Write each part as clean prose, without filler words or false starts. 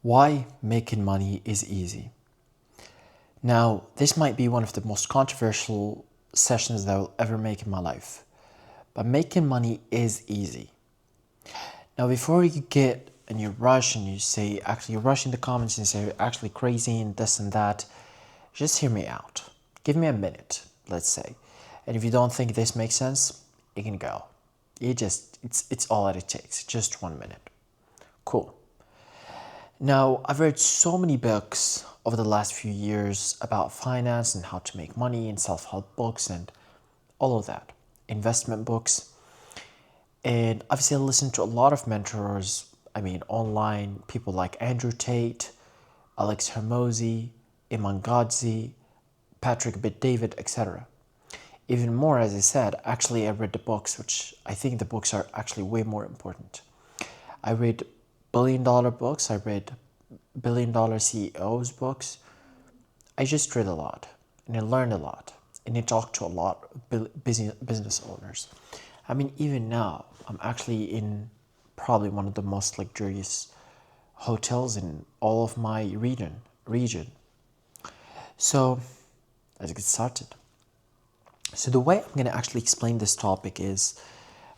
Why making money is easy. Now, this might be one of the most controversial sessions that I will ever make in my life, but making money is easy. Now, before you get and you rush and you say, actually, you rush in the comments and say, you're actually crazy and this and that, just hear me out. Give me a minute, let's say. And if you don't think this makes sense, you can go. It's all that it takes, just 1 minute. Cool. Now, I've read so many books over the last few years about finance and how to make money and self-help books and all of that, investment books. And obviously I listened to a lot of mentors, online, people like Andrew Tate, Alex Hermosi, Iman Godzi, Patrick Bet-David, etc. Even more, as I said, actually I read the books, which I think the books are actually way more important. I read billion-dollar books, I read billion-dollar CEOs books. I just read a lot, and I learned a lot, and I talked to a lot of business owners. Even now, I'm actually in probably one of the most luxurious hotels in all of my region. So, let's get started. So the way I'm going to actually explain this topic is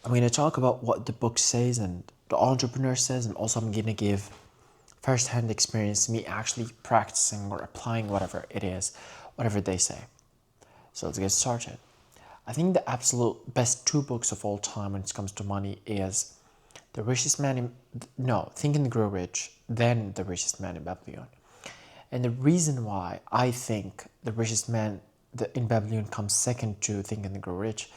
I'm going to talk about what the book says and the entrepreneur says, and also I'm going to give first-hand experience, me actually practicing or applying whatever it is, whatever they say. So let's get started. I think the absolute best two books of all time when it comes to money is The Richest Man in... No, Think and Grow Rich, then The Richest Man in Babylon. And the reason why I think The Richest Man in Babylon comes second to Think and Grow Rich,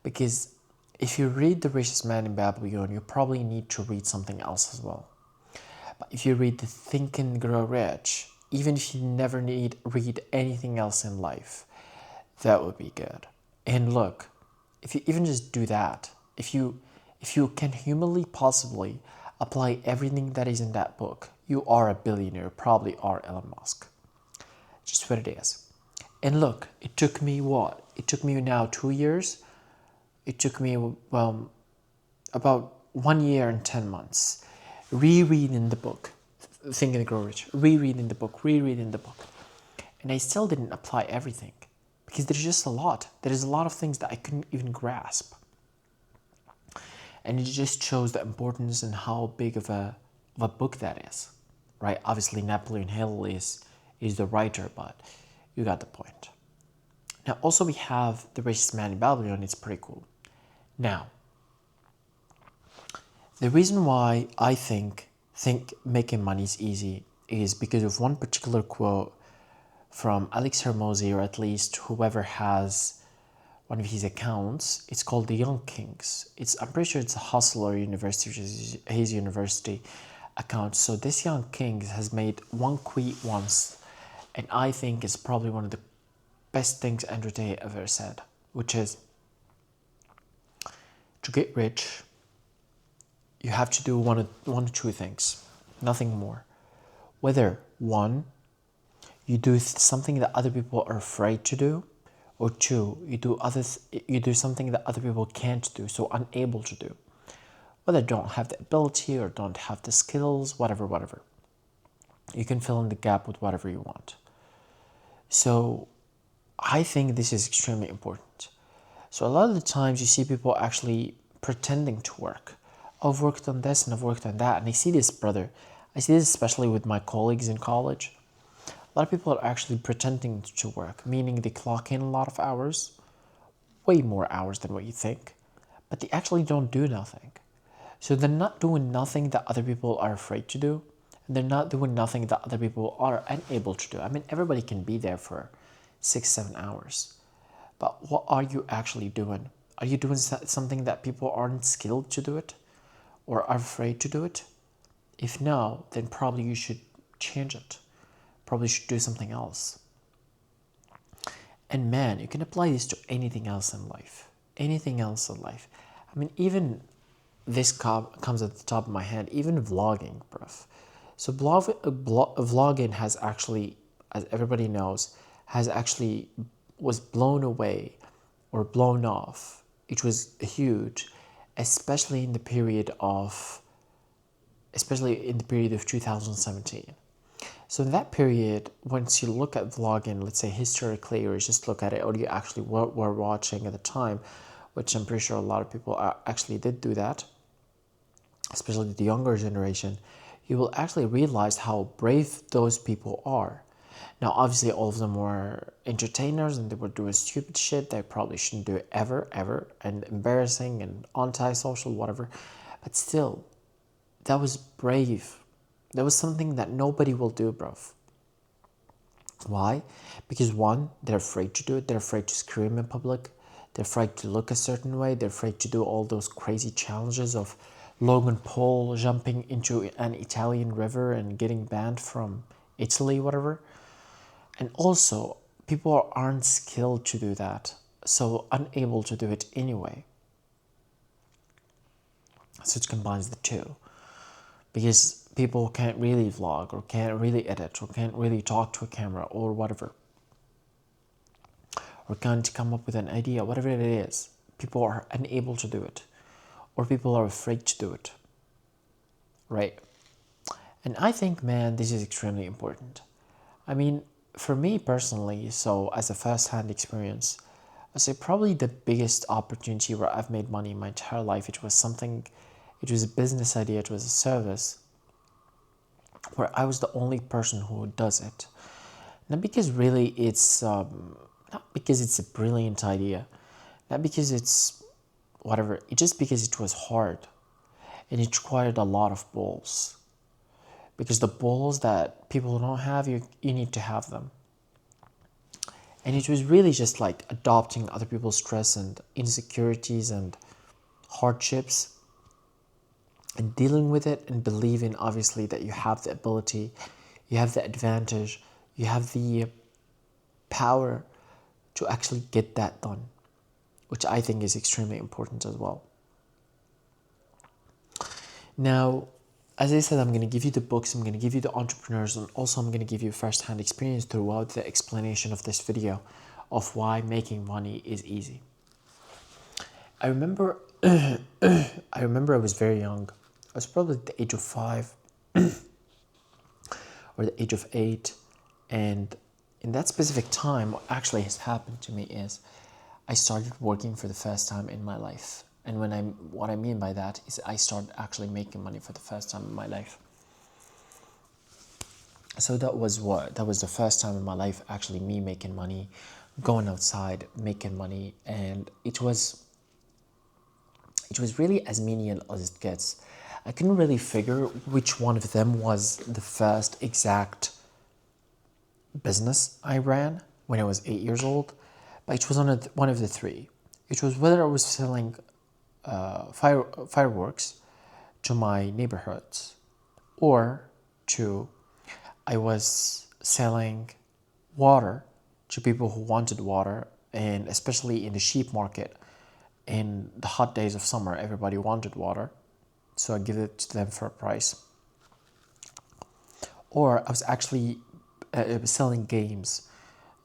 because if you read The Richest Man in Babylon, you probably need to read something else as well. But if you read the Think and Grow Rich, even if you never read anything else in life, that would be good. And look, if you even just do that, if you can humanly possibly apply everything that is in that book, you are a billionaire, probably are Elon Musk. Just what it is. And look, it took me what? It took me now 2 years. It took me, about 1 year and 10 months rereading the book, Think and Grow Rich, rereading the book. And I still didn't apply everything because there's just a lot. There's a lot of things that I couldn't even grasp. And it just shows the importance and how big of a book that is, right? Obviously, Napoleon Hill is the writer, but you got the point. Now, also we have The Richest Man in Babylon. It's pretty cool. Now, the reason why I think making money is easy is because of one particular quote from Alex Hermosi, or at least whoever has one of his accounts. It's called The Young Kings. I'm pretty sure it's a Hustle or University, which is his university account. So this Young Kings has made one tweet once, and I think it's probably one of the best things Andrew Tate ever said, which is, to get rich, you have to do one or two things, nothing more. Whether one, you do something that other people are afraid to do, or two, you do something that other people can't do, so unable to do. Whether don't have the ability or don't have the skills, whatever. You can fill in the gap with whatever you want. So I think this is extremely important. So a lot of the times you see people actually pretending to work. I've worked on this and I've worked on that. And I see this, especially with my colleagues in college. A lot of people are actually pretending to work, meaning they clock in a lot of hours, way more hours than what you think, but they actually don't do nothing. So they're not doing nothing that other people are afraid to do, and they're not doing nothing that other people are unable to do. Everybody can be there for 6-7 hours, but what are you actually doing? Are you doing something that people aren't skilled to do it, or are afraid to do it? If no, then probably you should change it. Probably should do something else. And man, you can apply this to anything else in life. Even this comes at the top of my head, even vlogging, bruv. So vlogging has actually, as everybody knows, was blown away or blown off. It was huge, especially in the period of especially in the period of 2017. So in that period, once you look at vlogging, let's say historically, or just look at it, or you actually were watching at the time, which I'm pretty sure a lot of people actually did do that, especially the younger generation, you will actually realize how brave those people are. Now, obviously, all of them were entertainers and they were doing stupid shit they probably shouldn't do ever, and embarrassing and anti-social, whatever. But still, that was brave. That was something that nobody will do, bruv. Why? Because one, they're afraid to do it. They're afraid to scream in public. They're afraid to look a certain way. They're afraid to do all those crazy challenges of Logan Paul jumping into an Italian river and getting banned from Italy, whatever. And also, people aren't skilled to do that, so unable to do it anyway. So it combines the two. Because people can't really vlog, or can't really edit, or can't really talk to a camera, or whatever. Or can't come up with an idea, whatever it is. People are unable to do it. Or people are afraid to do it. Right? And I think, man, this is extremely important. I mean, for me personally, so as a first-hand experience, I say probably the biggest opportunity where I've made money in my entire life, it was a business idea, it was a service, where I was the only person who does it. Not because really it's, not because it's a brilliant idea, not because it's whatever, it's just because it was hard and it required a lot of balls. Because the balls that people don't have, you need to have them. And it was really just like adopting other people's stress and insecurities and hardships and dealing with it and believing obviously that you have the ability, you have the advantage, you have the power to actually get that done, which I think is extremely important as well. Now, as I said, I'm going to give you the books, I'm going to give you the entrepreneurs, and also I'm going to give you first-hand experience throughout the explanation of this video of why making money is easy. I remember I was very young. I was probably at the age of 5 or the age of 8, and in that specific time, what actually has happened to me is I started working for the first time in my life. And what I mean by that is I started actually making money for the first time in my life. So that was the first time in my life actually me making money, going outside, making money, and it was really as menial as it gets. I couldn't really figure which one of them was the first exact business I ran when I was 8 years old, but it was one of the three. It was whether I was selling fireworks to my neighborhoods, or I was selling water to people who wanted water, and especially in the sheep market. In the hot days of summer, everybody wanted water, so I give it to them for a price. Or I was actually selling games.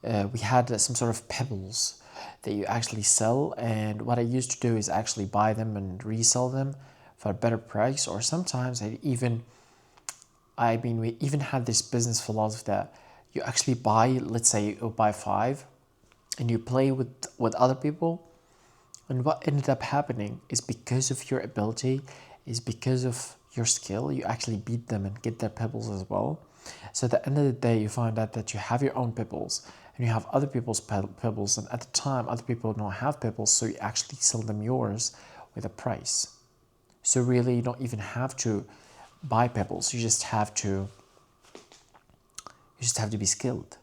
We had some sort of pebbles that you actually sell, and what I used to do is actually buy them and resell them for a better price. Or sometimes we even had this business philosophy that you actually buy, let's say you buy 5 and you play with other people, and what ended up happening is because of your ability, is because of your skill, you actually beat them and get their pebbles as well. So at the end of the day, you find out that you have your own pebbles and you have other people's pebbles, and at the time other people don't have pebbles, so you actually sell them yours with a price. So really you don't even have to buy pebbles, you just have to be skilled,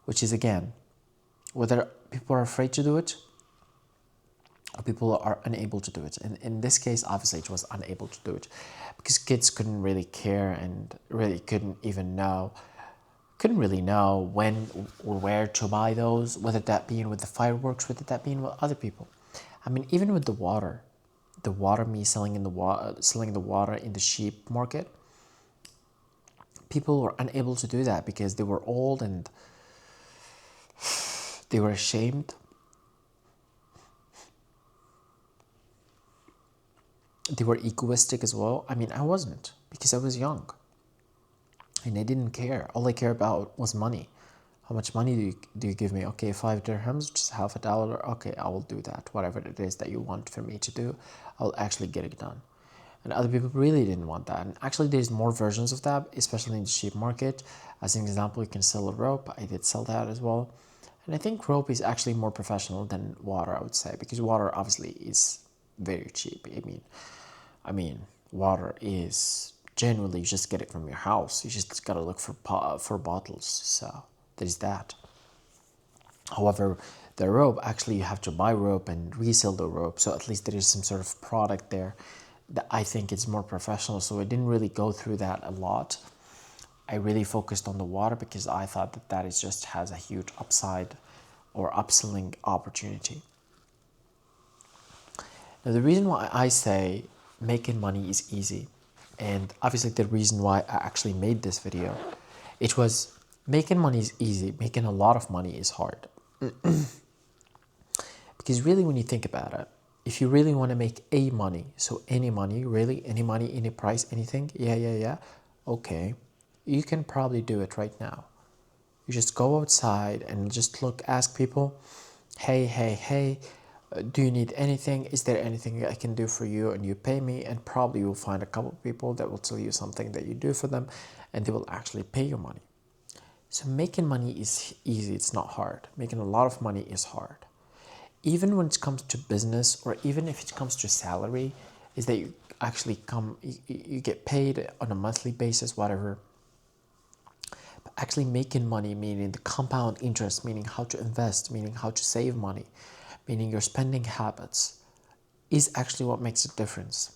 which is, again, whether people are afraid to do it or people are unable to do it. And in this case, obviously it was unable to do it because kids couldn't really care and really couldn't really know when or where to buy those, whether that being with the fireworks, whether that being with other people. I mean, even with the water, me selling the water in the sheep market, people were unable to do that because they were old and they were ashamed. They were egoistic as well. I mean, I wasn't, because I was young and I didn't care. All I cared about was money. How much money do you give me? Okay, 5 dirhams, just half a dollar. Okay, I will do that. Whatever it is that you want for me to do, I'll actually get it done. And other people really didn't want that. And actually, there's more versions of that, especially in the cheap market. As an example, you can sell a rope. I did sell that as well. And I think rope is actually more professional than water, I would say, because water obviously is very cheap. I mean, water is generally you just get it from your house. You just gotta look for bottles. So there's that. However, the rope, actually you have to buy rope and resell the rope, so at least there is some sort of product there that I think is more professional. So I didn't really go through that a lot. I really focused on the water because I thought that is just has a huge upside or upselling opportunity. Now the reason why I say making money is easy, and obviously the reason why I actually made this video, it was making money is easy, making a lot of money is hard. Because really, when you think about it, if you really want to make a money, so any money, really, any money, any price, anything, yeah, okay, you can probably do it right now. You just go outside and just ask people, hey, do you need anything? Is there anything I can do for you? And you pay me, and probably you'll find a couple of people that will tell you something that you do for them, and they will actually pay you money. So making money is easy, it's not hard. Making a lot of money is hard. Even when it comes to business, or even if it comes to salary, is that you actually you get paid on a monthly basis, whatever. But actually making money, meaning the compound interest, meaning how to invest, meaning how to save money, meaning your spending habits, is actually what makes a difference.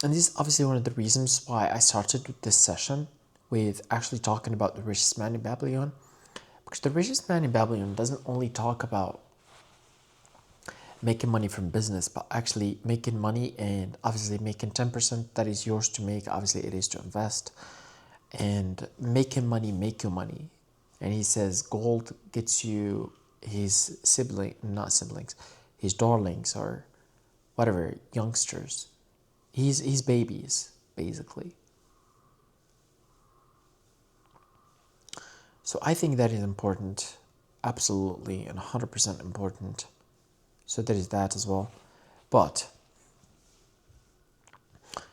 And this is obviously one of the reasons why I started with this session with actually talking about the richest man in Babylon. Because the richest man in Babylon doesn't only talk about making money from business, but actually making money and obviously making 10% that is yours to make. Obviously, it is to invest. And making money, make your money. And he says gold gets you his his darlings or whatever, youngsters. His babies, basically. So I think that is important, absolutely, and 100% important. So there is that as well. But,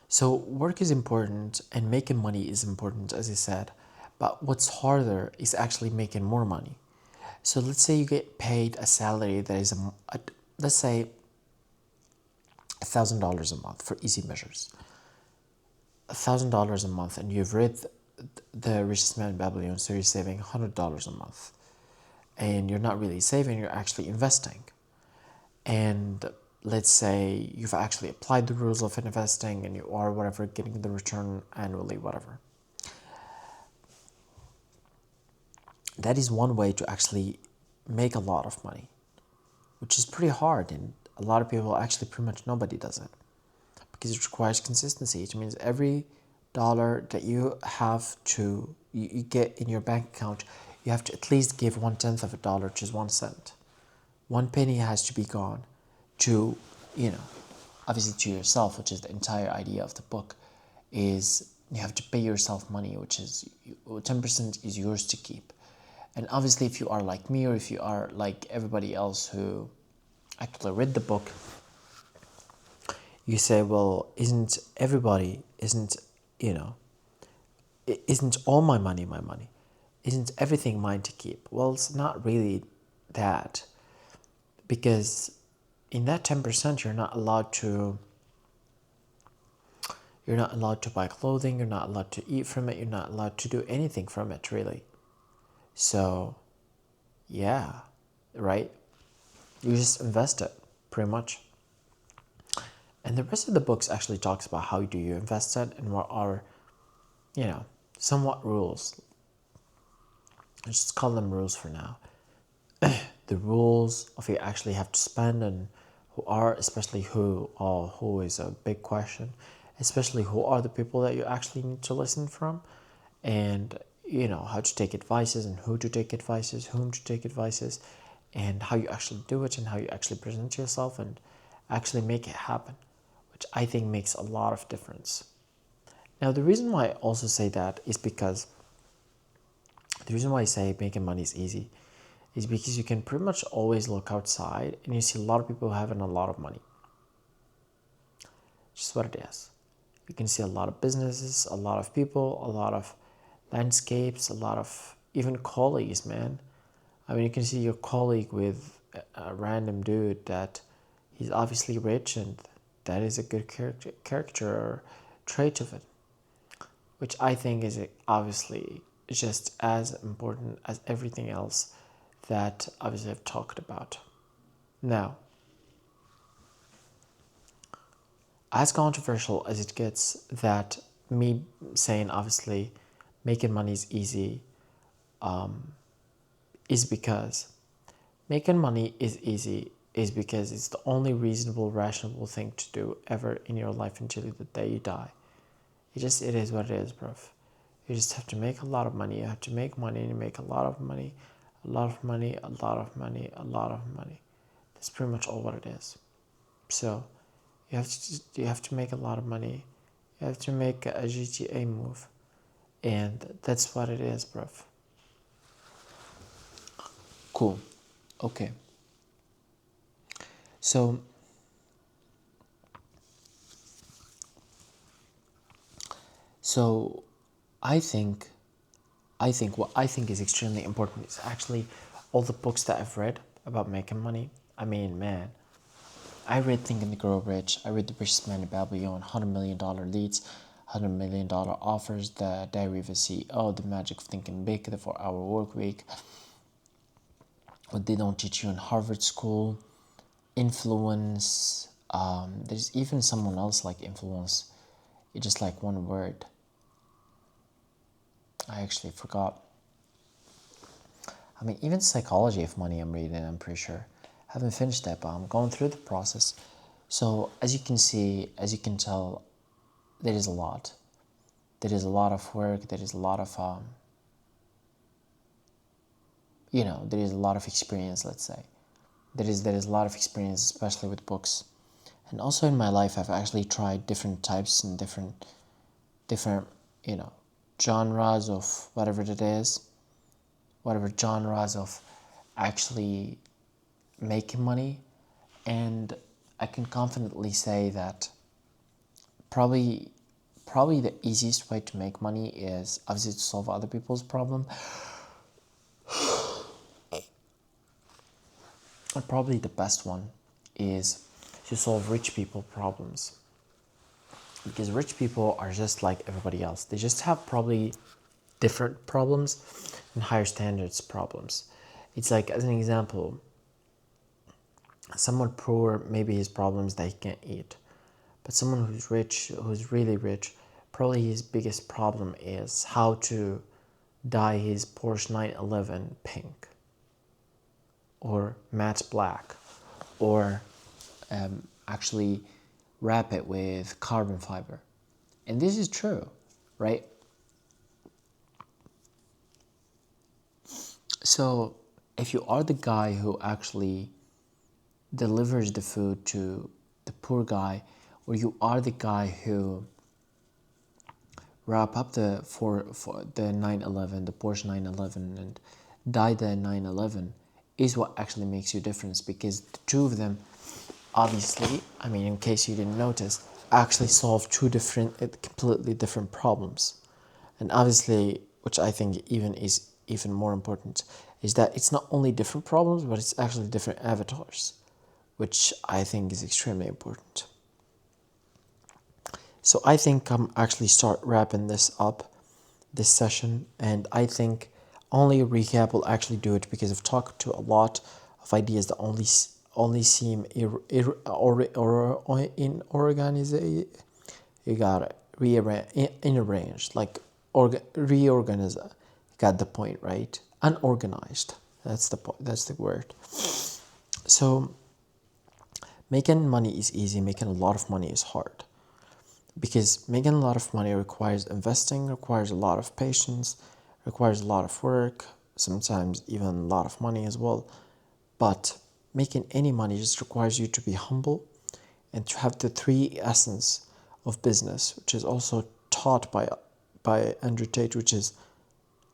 so work is important and making money is important, as I said. But what's harder is actually making more money. So let's say you get paid a salary that is, let's say, $1,000 a month for easy measures. $1,000 a month, and you've read The Richest Man in Babylon, so you're saving $100 a month. And you're not really saving, you're actually investing. And let's say you've actually applied the rules of investing and you are whatever, getting the return annually, whatever. That is one way to actually make a lot of money, which is pretty hard, and a lot of people, actually pretty much nobody does it, because it requires consistency. It means every dollar that you have to you get in your bank account, you have to at least give 1/10 of a dollar, which is 1 cent. 1 penny has to be gone to, obviously to yourself, which is the entire idea of the book, is you have to pay yourself money, which is 10% is yours to keep. And obviously, if you are like me, or if you are like everybody else who actually read the book, you say, well, isn't all my money my money? Isn't everything mine to keep? Well, it's not really that, because in that 10%, you're not allowed to buy clothing, you're not allowed to eat from it, you're not allowed to do anything from it, really. So, yeah, right? You just invest it, pretty much. And the rest of the books actually talks about how do you invest it and what are, somewhat rules. Let's just call them rules for now. The rules of you actually have to spend, and especially who is a big question, especially who are the people that you actually need to listen from, and how to take advices and who to take advices, whom to take advices, and how you actually do it and how you actually present yourself, and actually make it happen, which I think makes a lot of difference. Now, the reason why I also say that is because the reason why I say making money is easy is because you can pretty much always look outside and you see a lot of people having a lot of money. Just what it is. You can see a lot of businesses, a lot of people, a lot of landscapes, a lot of even colleagues, man. I mean, you can see your colleague with a random dude that he's obviously rich and that is a good character or trait of it, which I think is obviously just as important as everything else that obviously I've talked about. Now, as controversial as it gets, that me saying obviously making money is easy is because making money is easy is because it's the only reasonable, rational thing to do ever in your life until the day you die. It is what it is, bruv. You just have to make a lot of money. You have to make money and you make a lot of money, a lot of money, a lot of money, a lot of money. That's pretty much all what it is. So you have to make a lot of money. You have to make a GTA move. And that's what it is, bruv. Cool. Okay. So I think what I think is extremely important is actually all the books that I've read about making money. I mean, man, I read Think and Grow Rich. I read The Richest Man in Babylon, $100 million leads, $100 million offers, The Diary of a CEO, The Magic of Thinking Big, The 4-Hour Work Week, What They Don't Teach You in Harvard School, Influence. There's even someone else like Influence. It's just like one word. I actually forgot. I mean, even Psychology of Money I'm reading, I'm pretty sure. I haven't finished that, but I'm going through the process. So as you can see, as you can tell, there is a lot. There is a lot of work. There is a lot of, there is a lot of experience, let's say. There is a lot of experience, especially with books. And also in my life, I've actually tried different types and different, genres of whatever it is, whatever genres of actually making money. And I can confidently say that probably the easiest way to make money is obviously to solve other people's problem. And probably the best one is to solve rich people problems. Because rich people are just like everybody else. They just have probably different problems and higher standards problems. It's like, as an example, someone poor, maybe his problem is that he can't eat. But someone who's rich, who's really rich, probably his biggest problem is how to dye his Porsche 911 pink or matte black, or actually wrap it with carbon fiber. And this is true, right? So if you are the guy who actually delivers the food to the poor guy, or you are the guy who wrap up the 911, the Porsche 911, and dye the 911, is what actually makes you difference. Because the two of them, obviously, I mean, in case you didn't notice, actually solve two completely different problems. And obviously, which I think is even more important, is that it's not only different problems, but it's actually different avatars, which I think is extremely important. So I think I'm actually start wrapping this up, this session, and I think only a recap will actually do it, because I've talked to a lot of ideas that only seem inorganized. You got it, rearranged, like reorganize. You got the point, right? Unorganized. That's the point. That's the word. So making money is easy. Making a lot of money is hard. Because making a lot of money requires investing, requires a lot of patience, requires a lot of work, sometimes even a lot of money as well. But making any money just requires you to be humble, and to have the three essence of business, which is also taught by Andrew Tate, which is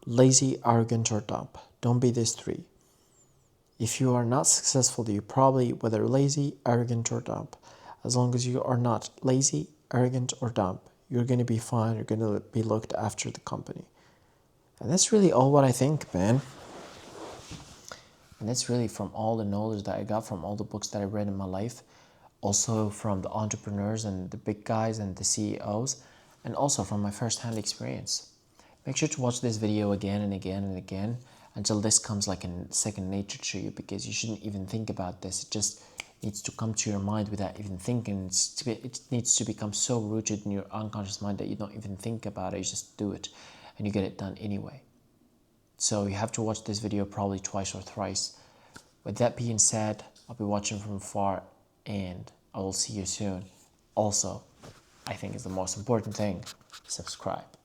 lazy, arrogant, or dumb. Don't be these three. If you are not successful, you probably, whether lazy, arrogant, or dumb, as long as you are not lazy, arrogant, or dumb, you're going to be fine. You're going to be looked after the company. And that's really all what I think, man. And that's really from all the knowledge that I got from all the books that I read in my life, also from the entrepreneurs and the big guys and the CEOs, and also from my first-hand experience. Make sure to watch this video again and again and again until this comes like a second nature to you, because you shouldn't even think about this. It just needs to come to your mind without even thinking. It needs to become so rooted in your unconscious mind that you don't even think about it. You just do it and you get it done anyway. So you have to watch this video probably twice or thrice. With that being said, I'll be watching from afar and I will see you soon. Also, I think it's the most important thing, subscribe.